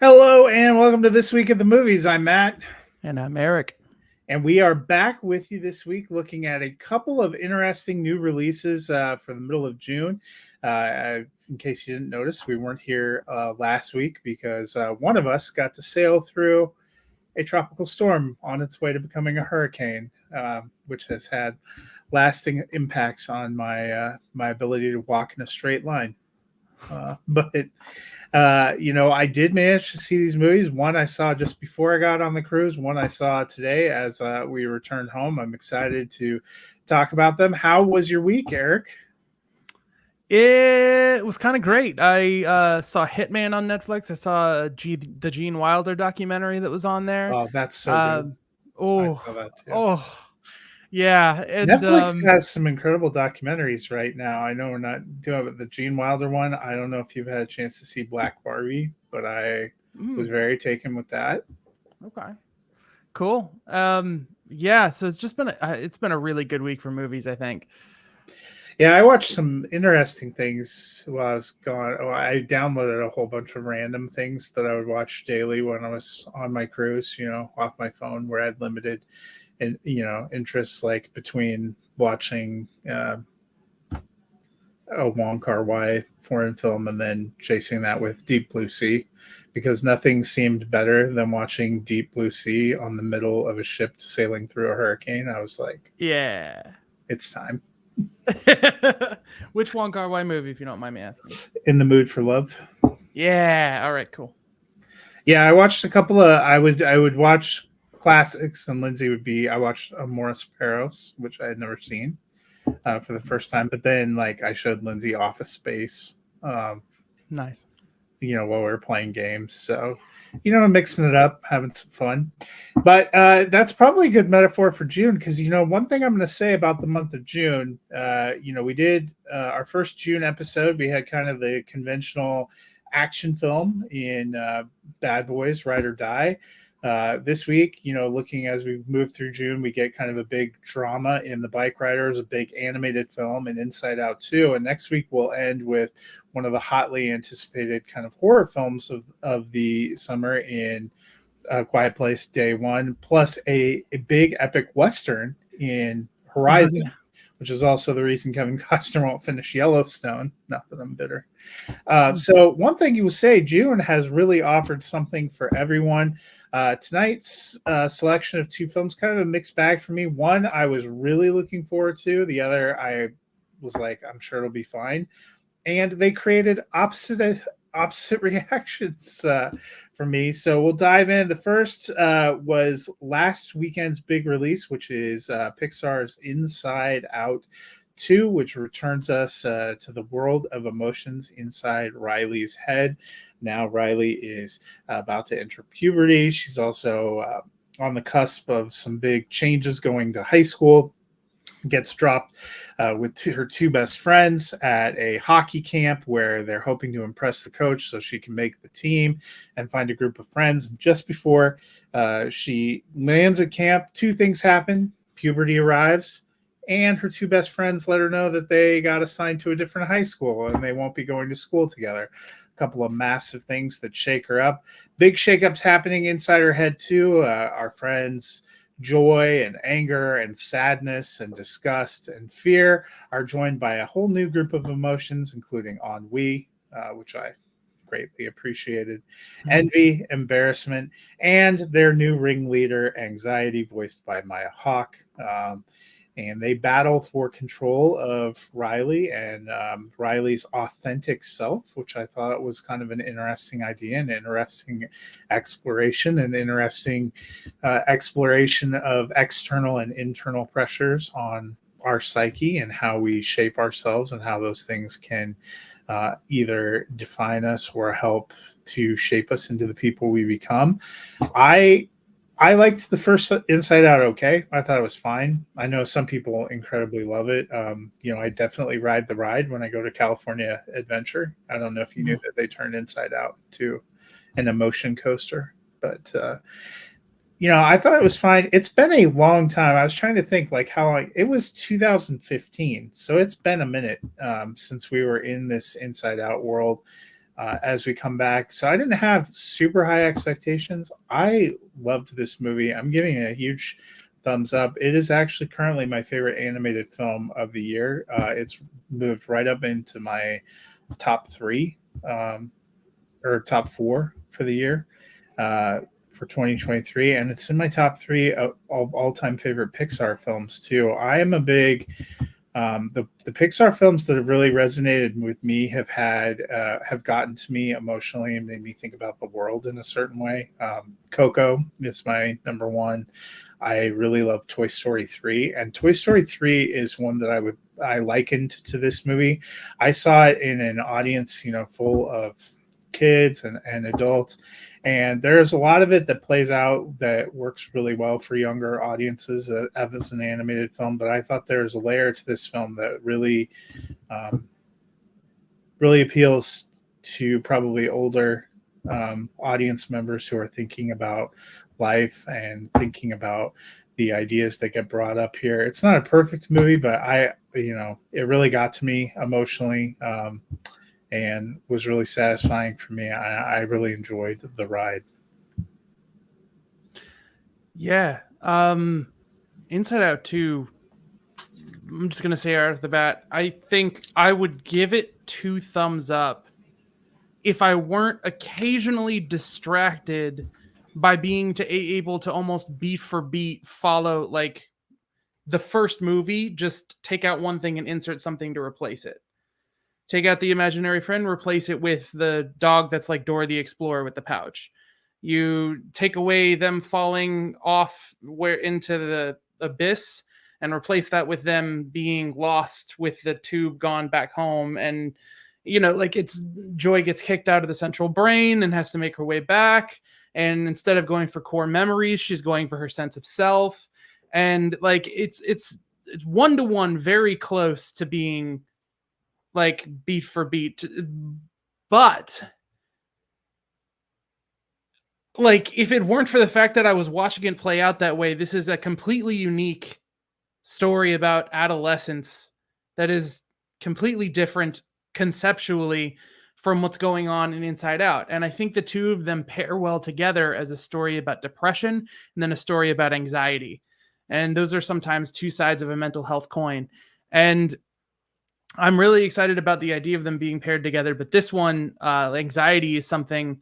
Hello and welcome to This Week at the Movies. I'm Matt, And I'm Eric. and we are back with you this week looking at a couple of interesting new releases for the middle of June. In case you didn't notice, we weren't here last week because one of us got to sail through a tropical storm on its way to becoming a hurricane, which has had lasting impacts on my ability to walk in a straight line. But I did manage to see these movies. One I saw just before I got on the cruise. One I saw today as we returned home. I'm excited to talk about them. How was your week, Eric? It was kind of great. I saw Hitman on Netflix. I saw the Gene Wilder documentary that was on there. Oh, that's so good. Um, I oh, saw that too. yeah. And Netflix has some incredible documentaries right now. I know we're not doing the Gene Wilder one. I don't know if you've had a chance to see Black Barbie, but I was very taken with that. Okay, cool. Yeah. So it's been a really good week for movies, I think. Yeah, I watched some interesting things while I was gone. Oh, I downloaded a whole bunch of random things that I would watch daily when I was on my cruise, off my phone, where I had limited and interests, like between watching a Wong Kar-wai foreign film and then chasing that with Deep Blue Sea, because nothing seemed better than watching Deep Blue Sea on the middle of a ship sailing through a hurricane. I was like, Yeah. it's time. Which Wong Kar-wai movie, if you don't mind me asking? In the Mood for Love. Yeah. All right. Cool. Yeah, I watched a couple of. I would watch classics, and Lindsay would be. I watched Morris Paros, which I had never seen for the first time. But then, like, I showed Lindsay Office Space. Nice. While we were playing games. So, mixing it up, having some fun. But that's probably a good metaphor for June because, one thing I'm going to say about the month of June, we did our first June episode. We had kind of the conventional action film in Bad Boys, Ride or Die. This week, looking as we've moved through June, we get kind of a big drama in the Bikeriders, a big animated film, and Inside Out 2. And next week, we'll end with one of the hotly anticipated kind of horror films of the summer in Quiet Place Day One, plus a big epic Western in Horizon, which is also the reason Kevin Costner won't finish Yellowstone. Not that I'm bitter. So one thing you will say, June has really offered something for everyone. Tonight's selection of two films, kind of a mixed bag for me. One I was really looking forward to. The other I was like, I'm sure it'll be fine. And they created opposite reactions for me. So we'll dive in. The first was last weekend's big release, which is Pixar's Inside Out 2, which returns us to the world of emotions inside Riley's head. Now Riley is about to enter puberty. She's also on the cusp of some big changes going to high school. Gets dropped with her two best friends at a hockey camp where they're hoping to impress the coach so she can make the team and find a group of friends. And just before she lands at camp, two things happen. Puberty arrives, and her two best friends let her know that they got assigned to a different high school and they won't be going to school together. A couple of massive things that shake her up. Big shakeups happening inside her head too. Our friends' joy and anger and sadness and disgust and fear are joined by a whole new group of emotions, including ennui, which I greatly appreciated, envy, embarrassment, and their new ringleader, anxiety, voiced by Maya Hawke. And they battle for control of Riley and Riley's authentic self, which I thought was kind of an interesting idea, an interesting exploration, an interesting exploration of external and internal pressures on our psyche and how we shape ourselves and how those things can either define us or help to shape us into the people we become. I liked the first Inside Out okay. I thought it was fine. I know some people incredibly love it. I definitely ride the ride when I go to California Adventure. I don't know if you knew that they turned Inside Out to an emotion coaster, but I thought it was fine. It's been a long time. I was trying to think like how long it was 2015. So it's been a minute since we were in this Inside Out world. as we come back. So I didn't have super high expectations. I loved this movie. I'm giving it a huge thumbs up. It is actually currently my favorite animated film of the year. It's moved right up into my top three, or top four for the year, for 2023, and it's in my top three of all-time favorite Pixar films too. I am a big the Pixar films that have really resonated with me have gotten to me emotionally and made me think about the world in a certain way. Coco is my number one. I really love Toy Story 3, and Toy Story 3 is one that I likened to this movie. I saw it in an audience, full of kids and adults, and there's a lot of it that plays out that works really well for younger audiences as an animated film. But I thought there's a layer to this film that really appeals to probably older audience members who are thinking about life and thinking about the ideas that get brought up here. It's not a perfect movie, but it really got to me emotionally. And was really satisfying for me. I really enjoyed the ride. Yeah. Inside Out 2, I'm just going to say right off the bat, I think I would give it 2 thumbs up if I weren't occasionally distracted by being able to almost beat for beat follow like the first movie, just take out one thing and insert something to replace it. Take out the imaginary friend, replace it with the dog that's like Dora the Explorer with the pouch. You take away them falling off into the abyss and replace that with them being lost with the tube gone back home. And, it's Joy gets kicked out of the central brain and has to make her way back. And instead of going for core memories, she's going for her sense of self. And like, it's 1-to-1 very close to being like beat for beat, but like if it weren't for the fact that I was watching it play out that way, this is a completely unique story about adolescence that is completely different conceptually from what's going on in Inside Out. And I think the two of them pair well together as a story about depression and then a story about anxiety. And those are sometimes two sides of a mental health coin. And I'm really excited about the idea of them being paired together, but this one, anxiety is something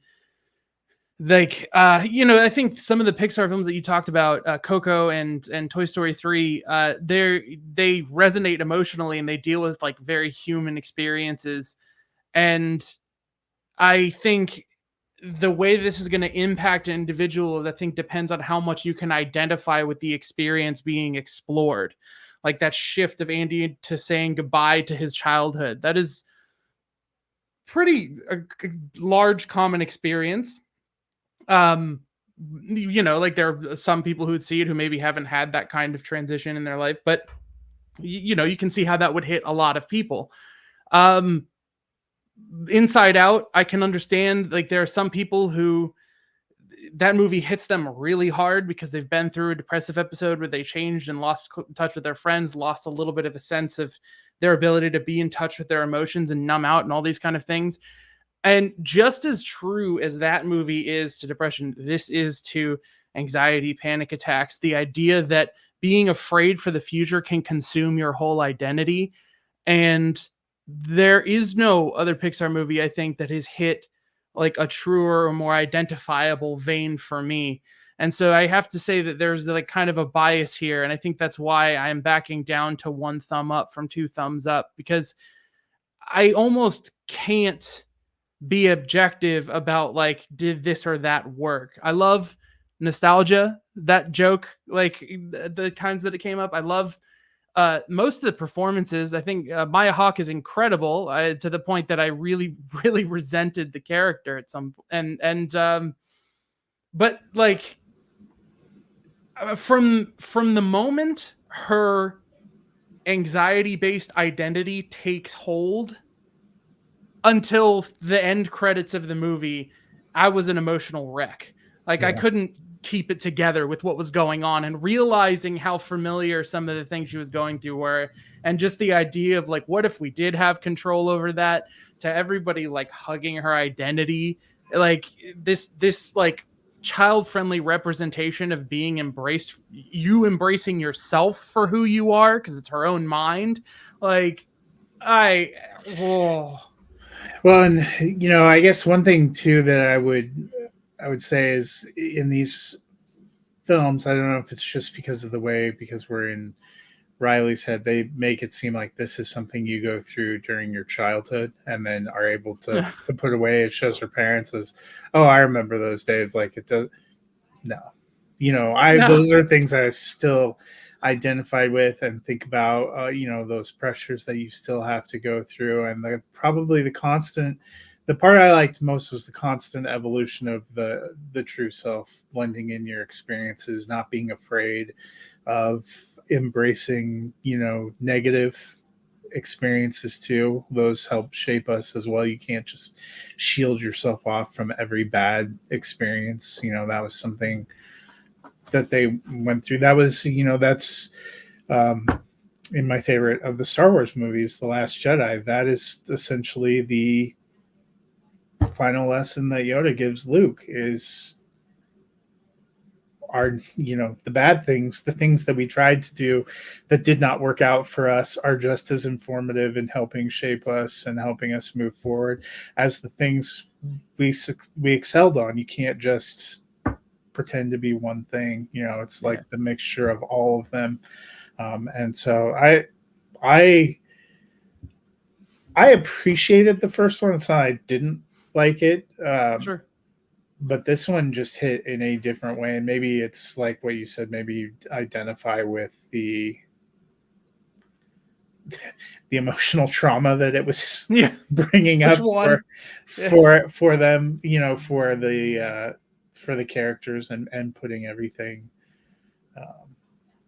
like, I think some of the Pixar films that you talked about, Coco and Toy Story 3, they resonate emotionally and they deal with like very human experiences. And I think the way this is going to impact an individual, I think depends on how much you can identify with the experience being explored. Like that shift of Andy to saying goodbye to his childhood. That is pretty a large common experience. Like there are some people who would see it who maybe haven't had that kind of transition in their life, but you can see how that would hit a lot of people. Inside Out, I can understand, like there are some people who that movie hits them really hard because they've been through a depressive episode where they changed and lost touch with their friends, lost a little bit of a sense of their ability to be in touch with their emotions and numb out and all these kind of things. And just as true as that movie is to depression, this is to anxiety, panic attacks, the idea that being afraid for the future can consume your whole identity. And there is no other Pixar movie, I think, that has hit like a truer or more identifiable vein for me. And so I have to say that there's like kind of a bias here. And I think that's why I'm backing down to 1 thumb up from 2 thumbs up, because I almost can't be objective about like, did this or that work? I love nostalgia, that joke, like the times that it came up. I love most of the performances. I think Maya Hawke is incredible, to the point that I really, really resented the character at some but like from the moment her anxiety-based identity takes hold until the end credits of the movie, I was an emotional wreck. Like I couldn't keep it together with what was going on, and realizing how familiar some of the things she was going through were, and just the idea of like, what if we did have control over that, to everybody like hugging her identity, like this like child-friendly representation of being embraced, you embracing yourself for who you are because it's her own mind. Like I oh Well, and I guess one thing too that I would say is in these films, I don't know if it's just because of the way, because we're in Riley's head, they make it seem like this is something you go through during your childhood and then are able to put away. It shows her parents as, oh, I remember those days. Like it does. No, no. those are things I still identified with and think about, those pressures that you still have to go through. And probably the part I liked most was the constant evolution of the true self, blending in your experiences, not being afraid of embracing, negative experiences too. Those help shape us as well. You can't just shield yourself off from every bad experience. That was something that they went through. That was, that's um, in my favorite of the Star Wars movies, The Last Jedi. That is essentially the final lesson that Yoda gives Luke is the bad things, the things that we tried to do that did not work out for us are just as informative in helping shape us and helping us move forward as the things we excelled on. You can't just pretend to be one thing. It's like the mixture of all of them. And so I appreciated the first one. It's not I didn't like it. Sure. But this one just hit in a different way. And maybe it's like what you said, maybe you identify with the emotional trauma that it was bringing Which up one? for them, for the characters and putting everything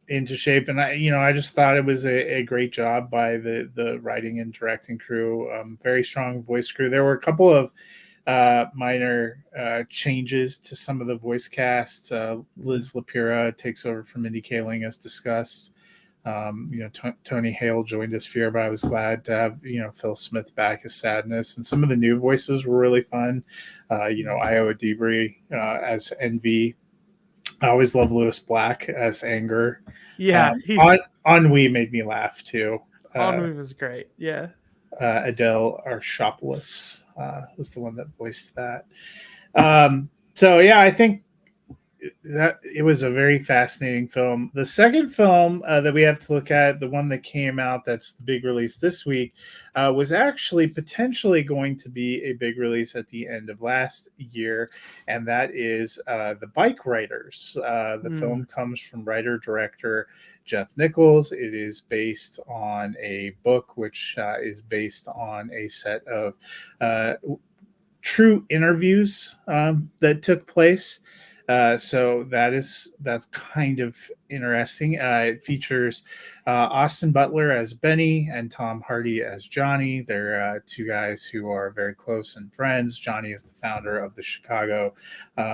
into shape. And I just thought it was a great job by the writing and directing crew. Very strong voice crew. There were a couple of minor changes to some of the voice casts. Liz Lapira takes over from Mindy Kaling as discussed. Tony Hale joined as Fear, but I was glad to have Phil Smith back as Sadness, and some of the new voices were really fun. Io Adibri as Envy. I always love Lewis Black as Anger. Yeah, Ennui made me laugh too. Ennui was great. Yeah. Adele Arshopoulos was the one that voiced that. So yeah, I think that it was a very fascinating film. The second film that we have to look at, the one that came out that's the big release this week, was actually potentially going to be a big release at the end of last year, and that is the Bikeriders. The film comes from writer-director Jeff Nichols. It is based on a book, which is based on a set of true interviews that took place. So that's kind of interesting. It features Austin Butler as Benny and Tom Hardy as Johnny. They're two guys who are very close and friends. Johnny is the founder of the Chicago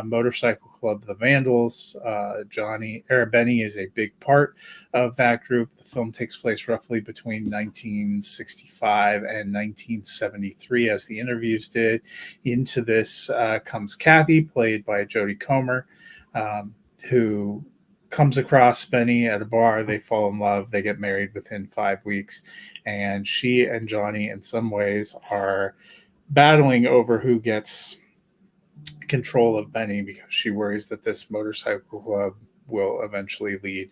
motorcycle club, the Vandals. Benny is a big part of that group. The film takes place roughly between 1965 and 1973, as the interviews did. Into this comes Kathy, played by Jodie Comer, who comes across Benny at a bar. They fall in love. They get married within 5 weeks. And she and Johnny, in some ways, are battling over who gets control of Benny, because she worries that this motorcycle club will eventually lead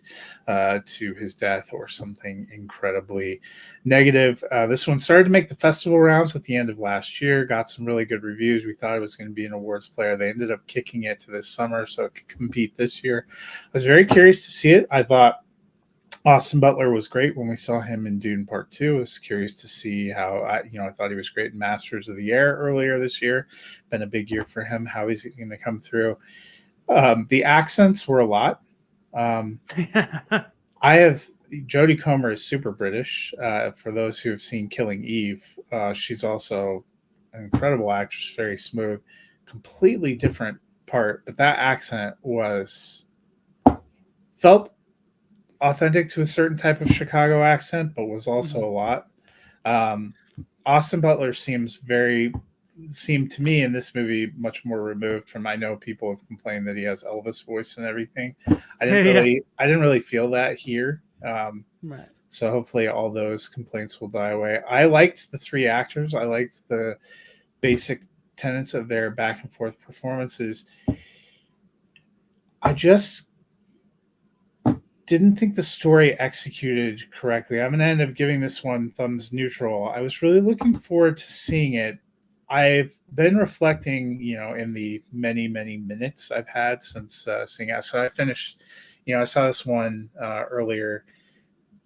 to his death or something incredibly negative. This one started to make the festival rounds at the end of last year, got some really good reviews. We thought it was going to be an awards player. They ended up kicking it to this summer so it could compete this year. I was very curious to see it. I thought Austin Butler was great when we saw him in Dune Part 2. I was curious to see how, I thought he was great in Masters of the Air earlier this year. Been a big year for him. How is he going to come through? The accents were a lot. Jodie Comer is super British. For those who have seen Killing Eve, she's also an incredible actress, very smooth, completely different part, but that accent felt authentic to a certain type of Chicago accent, but was also a lot. Um, Austin Butler seemed to me in this movie much more removed from. I know people have complained that he has Elvis voice and everything. I didn't really feel that here. Right. So hopefully all those complaints will die away. I liked the three actors. I liked the basic tenets of their back and forth performances. I just didn't think the story executed correctly. I'm going to end up giving this one thumbs neutral. I was really looking forward to seeing it. I've been reflecting, in the many, many minutes I've had since seeing it. So I finished, I saw this one earlier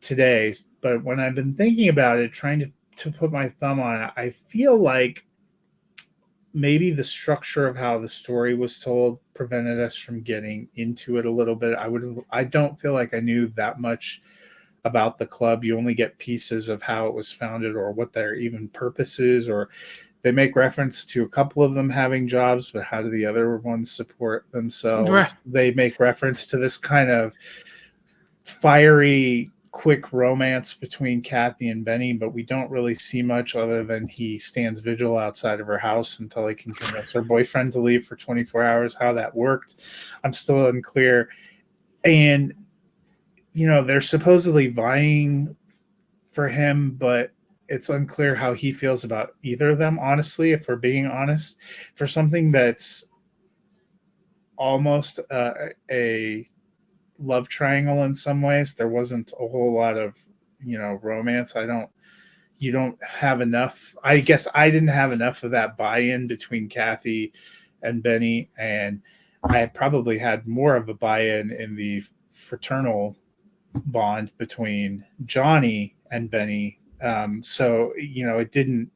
today, but when I've been thinking about it, trying to put my thumb on it, I feel like maybe the structure of how the story was told prevented us from getting into it a little bit. I don't feel like I knew that much about the club. You only get pieces of how it was founded or what their even purpose is, or they make reference to a couple of them having jobs, but how do the other ones support themselves? Right. They make reference to this kind of fiery, quick romance between Kathy and Benny, but we don't really see much other than he stands vigil outside of her house until he can convince her boyfriend to leave for 24 hours. How that worked, I'm still unclear. And, they're supposedly vying for him, but it's unclear how he feels about either of them, honestly, if we're being honest. For something that's almost a love triangle in some ways, there wasn't a whole lot of romance. You don't have enough. I guess I didn't have enough of that buy-in between Kathy and Benny, and I probably had more of a buy-in in the fraternal bond between Johnny and Benny. So it didn't,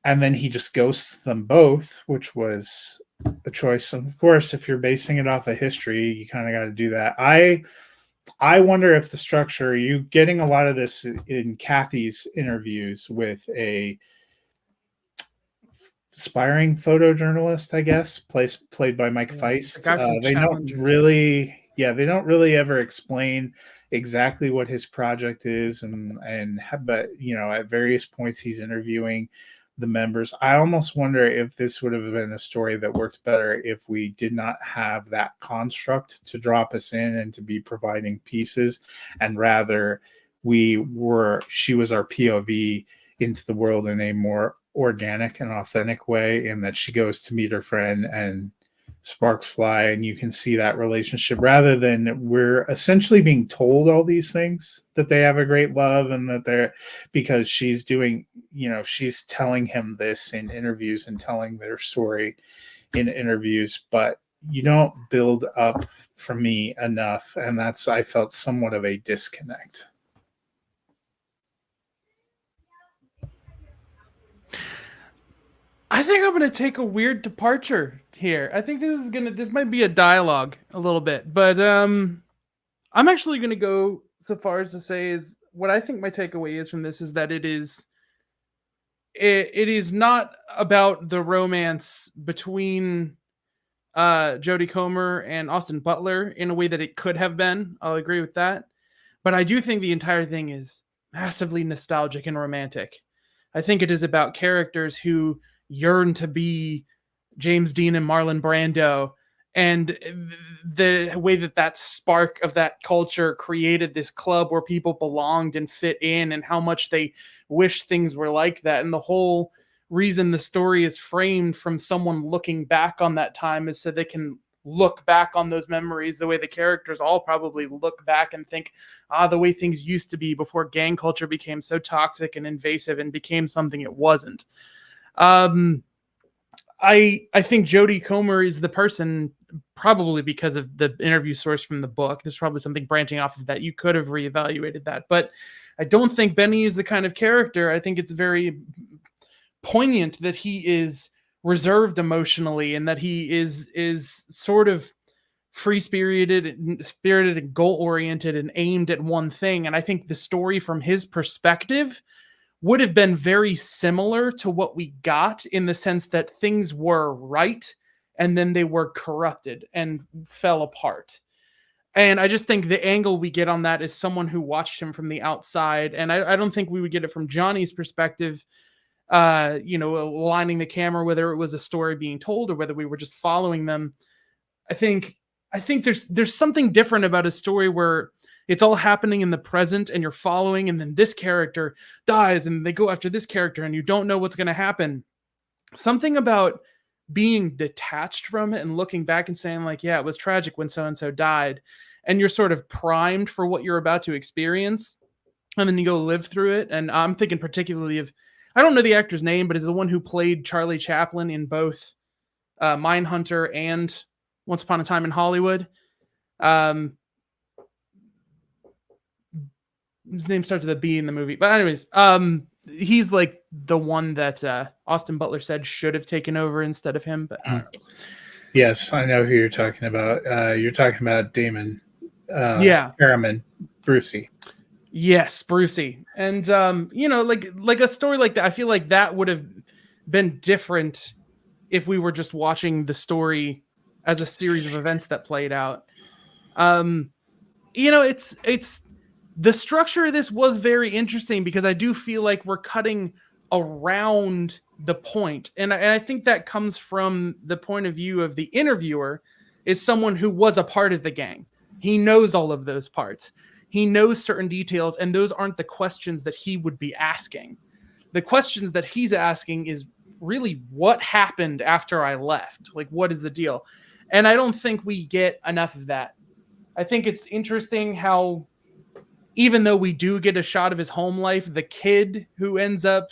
and then he just ghosts them both, which was a choice. Of course, if you're basing it off of history, you kind of got to do that. I wonder if the structure, you getting a lot of this in Kathy's interviews with a aspiring photojournalist, I guess, played by Mike Feist. They don't really ever explain exactly what his project is, but at various points he's interviewing the members. I almost wonder if this would have been a story that worked better if we did not have that construct to drop us in and to be providing pieces, and rather she was our POV into the world in a more organic and authentic way, in that she goes to meet her friend and sparks fly, and you can see that relationship, rather than we're essentially being told all these things, that they have a great love and that they're, because she's doing, she's telling him this in interviews and telling their story in interviews, but you don't build up for me enough, and I felt somewhat of a disconnect. I think I'm gonna take a weird departure here. I think this might be a dialogue a little bit, but I'm actually gonna go so far as to say is what I think my takeaway is from this is that it is not about the romance between Jodie Comer and Austin Butler in a way that it could have been. I'll agree with that. But I do think the entire thing is massively nostalgic and romantic. I think it is about characters who yearn to be James Dean and Marlon Brando, and the way that spark of that culture created this club where people belonged and fit in, and how much they wish things were like that. And the whole reason the story is framed from someone looking back on that time is so they can look back on those memories the way the characters all probably look back and think, the way things used to be before gang culture became so toxic and invasive and became something it wasn't. I think Jodie Comer is the person, probably because of the interview source from the book. There's probably something branching off of that. You could have reevaluated that, but I don't think Benny is the kind of character. I think it's very poignant that he is reserved emotionally, and that he is sort of free-spirited and goal-oriented and aimed at one thing. And I think the story from his perspective would have been very similar to what we got, in the sense that things were right and then they were corrupted and fell apart. And I just think the angle we get on that is someone who watched him from the outside. And I don't think we would get it from Johnny's perspective, aligning the camera, whether it was a story being told or whether we were just following them. I think there's something different about a story where it's all happening in the present and you're following, and then this character dies and they go after this character and you don't know what's going to happen. Something about being detached from it and looking back and saying like, yeah, it was tragic when so-and-so died, and you're sort of primed for what you're about to experience, and then you go live through it. And I'm thinking particularly of, I don't know the actor's name, but is the one who played Charlie Chaplin in both Mindhunter and Once Upon a Time in Hollywood. His name starts with a B in the movie, but anyways, he's like the one that Austin Butler said should have taken over instead of him. But I don't know. Yes, I know who you're talking about. You're talking about Damon. Harriman, Brucey. Yes, Brucey. And like a story like that, I feel like that would have been different if we were just watching the story as a series of events that played out. It's the structure of this was very interesting because I do feel like we're cutting around the point. And I think that comes from the point of view of the interviewer, is someone who was a part of the gang. He knows all of those parts. He knows certain details, and those aren't the questions that he would be asking. The questions that he's asking is really, what happened after I left? Like, what is the deal? And I don't think we get enough of that. I think it's interesting how, even though we do get a shot of his home life, the kid who ends up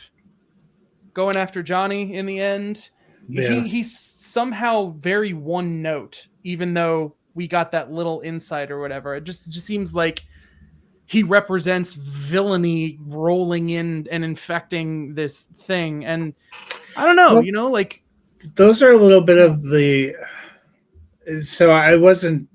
going after Johnny in the end, he's somehow very one note, even though we got that little insight or whatever. It just seems like he represents villainy rolling in and infecting this thing. And I don't know, like those are a little bit of the. So I wasn't,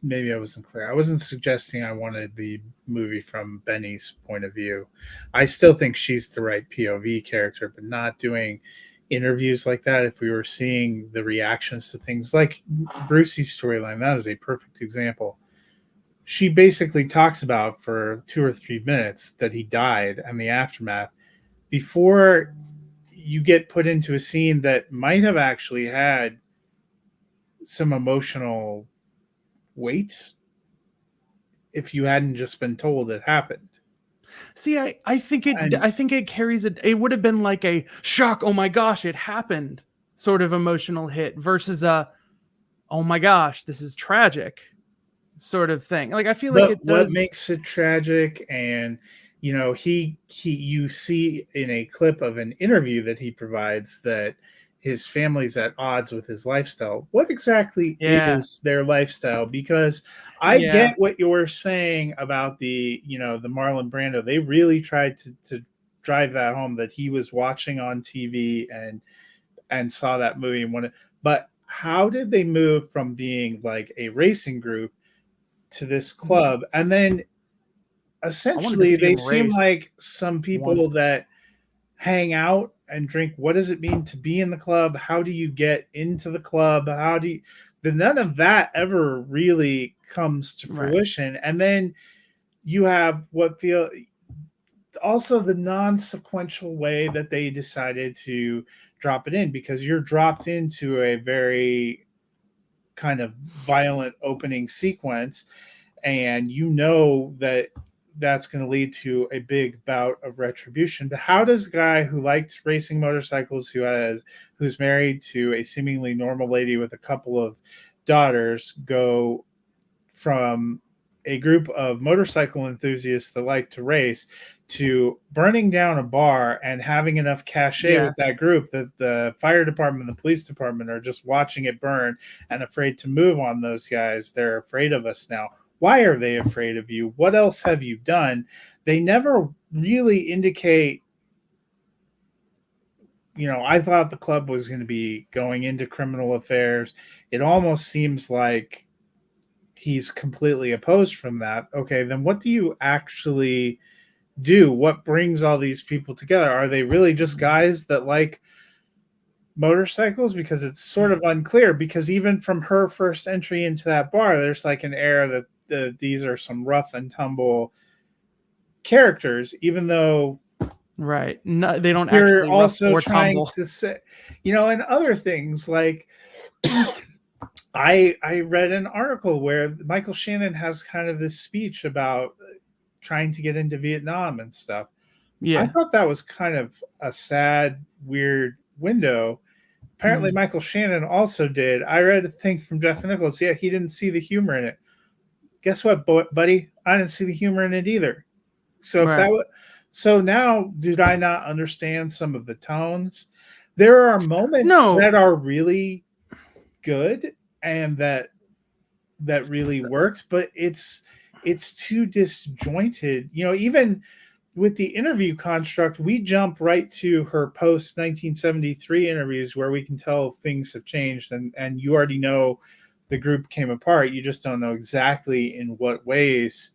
maybe I wasn't clear. I wasn't suggesting I wanted the movie from Benny's point of view. I still think she's the right POV character, but not doing interviews like that. If we were seeing the reactions to things like Brucey's storyline, that is a perfect example. She basically talks about for 2 or 3 minutes that he died and the aftermath before you get put into a scene that might have actually had some emotional weight if you hadn't just been told it happened. See, I think it carries it. It would have been like a shock, oh my gosh, it happened, sort of emotional hit versus a, oh my gosh, this is tragic sort of thing. Like, I feel like it does. What makes it tragic, and you see in a clip of an interview that he provides that his family's at odds with his lifestyle. What exactly is their lifestyle? Because I get what you're saying about the Marlon Brando. They really tried to drive that home, that he was watching on TV and saw that movie and wanted. But how did they move from being like a racing group to this club? And then essentially they seem like some people that hang out and drink. What does it mean to be in the club? How do you get into the club? None of that ever really comes to fruition. Right. And then you have also the non-sequential way that they decided to drop it in, because you're dropped into a very kind of violent opening sequence, and that's going to lead to a big bout of retribution. But how does a guy who likes racing motorcycles, who's married to a seemingly normal lady with a couple of daughters, go from a group of motorcycle enthusiasts that like to race to burning down a bar and having enough cachet with that group that the fire department and the police department are just watching it burn and afraid to move on those guys? They're afraid of us now. Why are they afraid of you? What else have you done? They never really indicate, I thought the club was going to be going into criminal affairs. It almost seems like he's completely opposed from that. Okay, then what do you actually do? What brings all these people together? Are they really just guys that like motorcycles, because it's sort of unclear, because even from her first entry into that bar, there's like an air that these are some rough and tumble characters, even though Right. No, they don't you're actually rough also or trying tumble. to say, and other things like I read an article where Michael Shannon has kind of this speech about trying to get into Vietnam and stuff. I Yeah. thought that was kind of a sad, weird window. Apparently, Michael Shannon also did. I read a thing from Jeff Nichols. Yeah, he didn't see the humor in it. Guess what, buddy? I didn't see the humor in it either. So if Right. that, so now, did I not understand some of the tones? There are moments No. that are really good and that really works, but it's too disjointed. Even with the interview construct, we jump right to her post 1973 interviews where we can tell things have changed, and you already know the group came apart. You just don't know exactly in what ways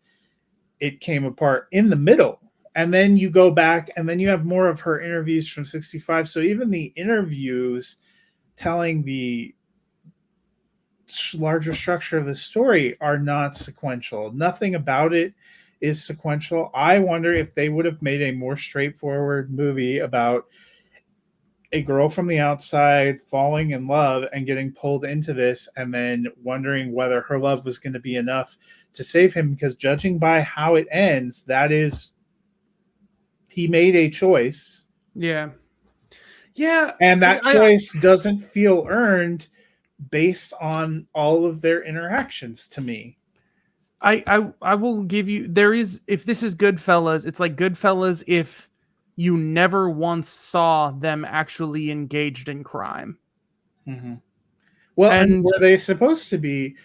it came apart in the middle. And then you go back and then you have more of her interviews from 65. So even the interviews telling the larger structure of the story are not sequential. Nothing about it is sequential. I wonder if they would have made a more straightforward movie about a girl from the outside falling in love and getting pulled into this, and then wondering whether her love was going to be enough to save him, because judging by how it ends, that is, he made a choice. Yeah. Yeah. And that I choice doesn't feel earned based on all of their interactions to me. I will give you, there is, if this is Goodfellas, it's like Goodfellas if you never once saw them actually engaged in crime. Mm-hmm. Well, and And were they supposed to be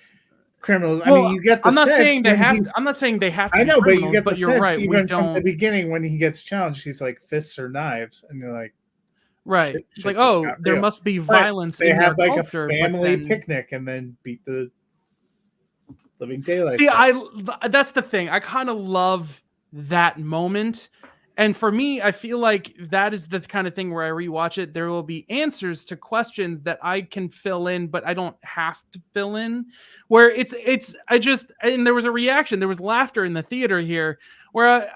criminals? I mean, well, you get the I'm not sense saying they when have to, he's. I'm not saying they have to I be know, but you criminals, get the but you're sense right. We even from the don't. beginning when he gets challenged, he's like fists or knives, and you're like, Right. It's like, shit just oh, got there real. must be But violence they in their have like a culture, but family then picnic and then beat the living daylights see, out. that's the thing. I kind of love that moment. And for me, I feel like that is the kind of thing where I rewatch it. There will be answers to questions that I can fill in, but I don't have to fill in. Where I just, and there was a reaction, there was laughter in the theater here, where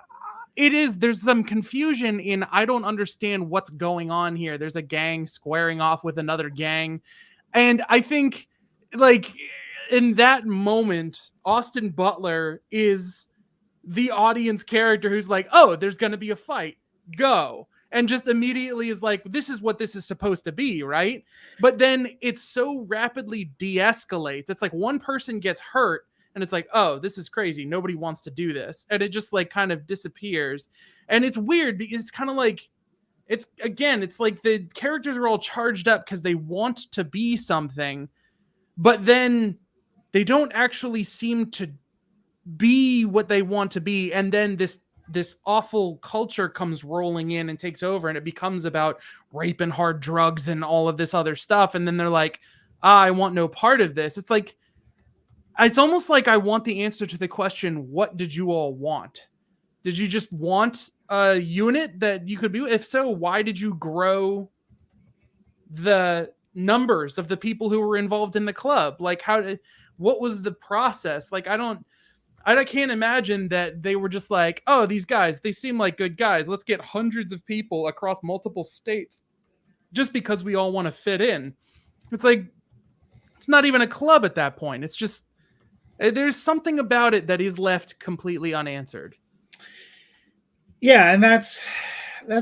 there's some confusion in, I don't understand what's going on here. There's a gang squaring off with another gang. And I think, like, in that moment, Austin Butler is the audience character who's like, oh, there's going to be a fight. Go. And just immediately is like, this is what this is supposed to be, right? But then it so rapidly de escalates. It's like one person gets hurt, and it's like, oh, this is crazy. Nobody wants to do this. And it just like kind of disappears. And it's weird because it's kind of like, it's like the characters are all charged up because they want to be something, but then they don't actually seem to be what they want to be. And then this awful culture comes rolling in and takes over, and it becomes about rape and hard drugs and all of this other stuff. And then they're like, I want no part of this. It's almost like I want the answer to the question, what did you all want? Did you just want a unit that you could be? If so, why did you grow the numbers of the people who were involved in the club? Like, what was the process? Like, I can't imagine that they were just like, oh, these guys, they seem like good guys. Let's get hundreds of people across multiple states just because we all want to fit in. It's like, it's not even a club at that point. It's just, there's something about it that is left completely unanswered. Yeah, and that's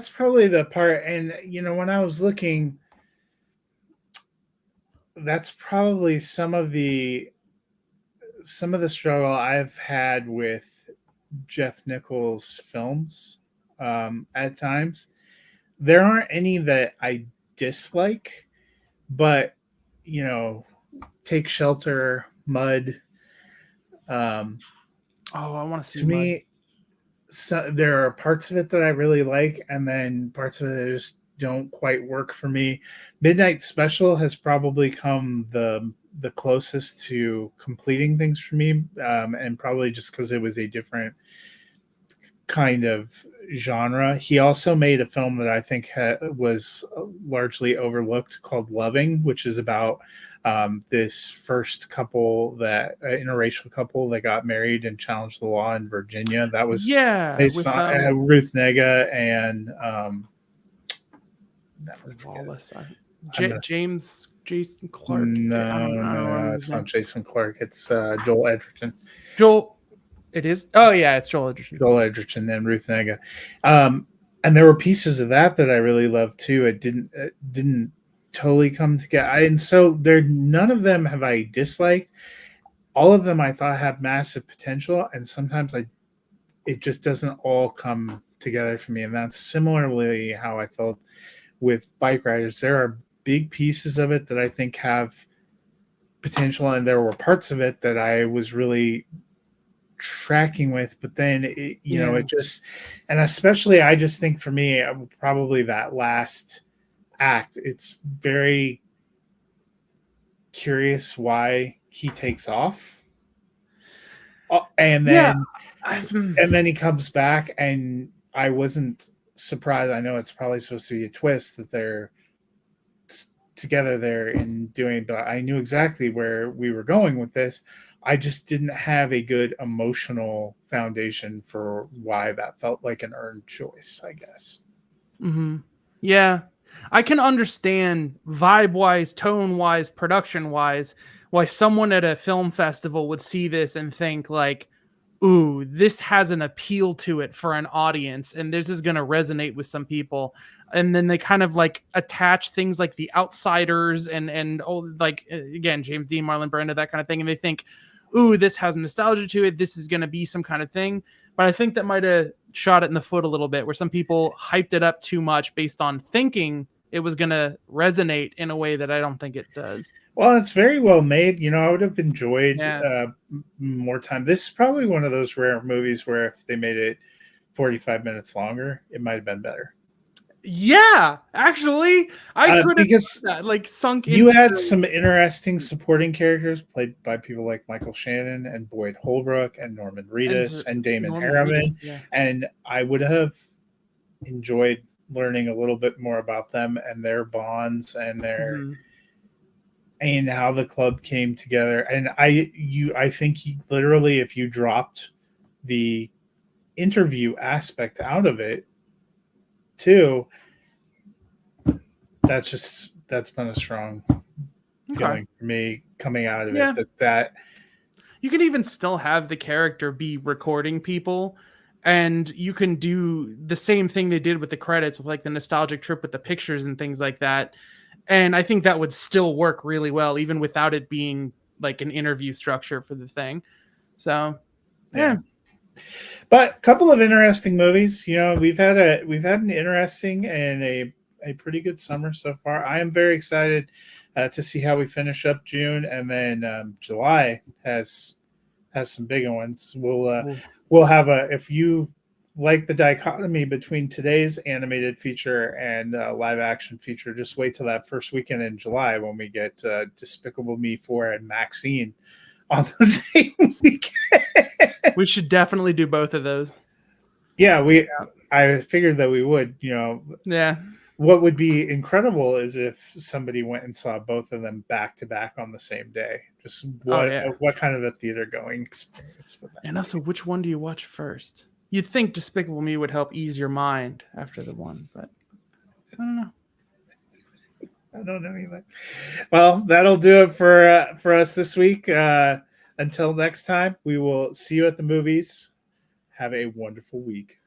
probably the part. And when I was looking, that's probably some of the struggle I've had with Jeff Nichols films. At times, there aren't any that I dislike, but Take Shelter, Mud. Oh, I want to see To Mud. me, so there are parts of it that I really like, and then parts of it that just don't quite work for me. Midnight Special has probably come the closest to completing things for me, and probably just because it was a different kind of genre. He also made a film that I think was largely overlooked called Loving, which is about this first couple that interracial couple that got married and challenged the law in Virginia. That was Yeah, based with on Ruth Nega and Wallace, I'm gonna, Jason Clark. I no, don't know. it's not Jason Clark. It's Joel Edgerton. Joel. It is. Oh yeah, it's Joel Edgerton. Joel Edgerton and Ruth Nega. And there were pieces of that I really loved too. It didn't totally come together. And so none of them have I disliked. All of them I thought had massive potential, and sometimes it just doesn't all come together for me. And that's similarly how I felt with Bikeriders. There are big pieces of it that I think have potential, and there were parts of it that I was really tracking with, but then it just, and especially I just think for me probably that last act, it's very curious why he takes off, and then he comes back, and I wasn't surprised. I know it's probably supposed to be a twist that they're together there in doing, but I knew exactly where we were going with this. I just didn't have a good emotional foundation for why that felt like an earned choice, I guess. Mm-hmm. Yeah. I can understand vibe-wise, tone-wise, production-wise, why someone at a film festival would see this and think like, ooh, this has an appeal to it for an audience, and this is going to resonate with some people. And then they kind of like attach things like The Outsiders and like, again, James Dean, Marlon Brando, that kind of thing. And they think, ooh, this has nostalgia to it. This is going to be some kind of thing. But I think that might have shot it in the foot a little bit, where some people hyped it up too much based on thinking it was going to resonate in a way that I don't think it does. Well, it's very well made. I would have enjoyed more time. This is probably one of those rare movies where if they made it 45 minutes longer, it might have been better. Yeah, actually, I could have that, like sunk in. You had some interesting supporting characters played by people like Michael Shannon and Boyd Holbrook and Norman Reedus and Damon Harriman. And I would have enjoyed learning a little bit more about them and their bonds and their and how the club came together. And I think literally, if you dropped the interview aspect out of it too, that's been a strong feeling for me coming out of it, that you can even still have the character be recording people, and you can do the same thing they did with the credits, with like the nostalgic trip with the pictures and things like that. And I think that would still work really well, even without it being like an interview structure for the thing. So, yeah. But a couple of interesting movies. We've had an interesting and a pretty good summer so far. I am very excited to see how we finish up June, and then July has some big ones. We'll have if you like the dichotomy between today's animated feature and live action feature, just wait till that first weekend in July when we get Despicable Me 4 and Maxine on the same weekend. We should definitely do both of those. Yeah, I figured that we would. Yeah. What would be incredible is if somebody went and saw both of them back to back on the same day. Just what kind of a theater going experience would that be? And also, which one do you watch first? You'd think Despicable Me would help ease your mind after the one, but I don't know. I don't know either. Well, that'll do it for us this week. Until next time, we will see you at the movies. Have a wonderful week.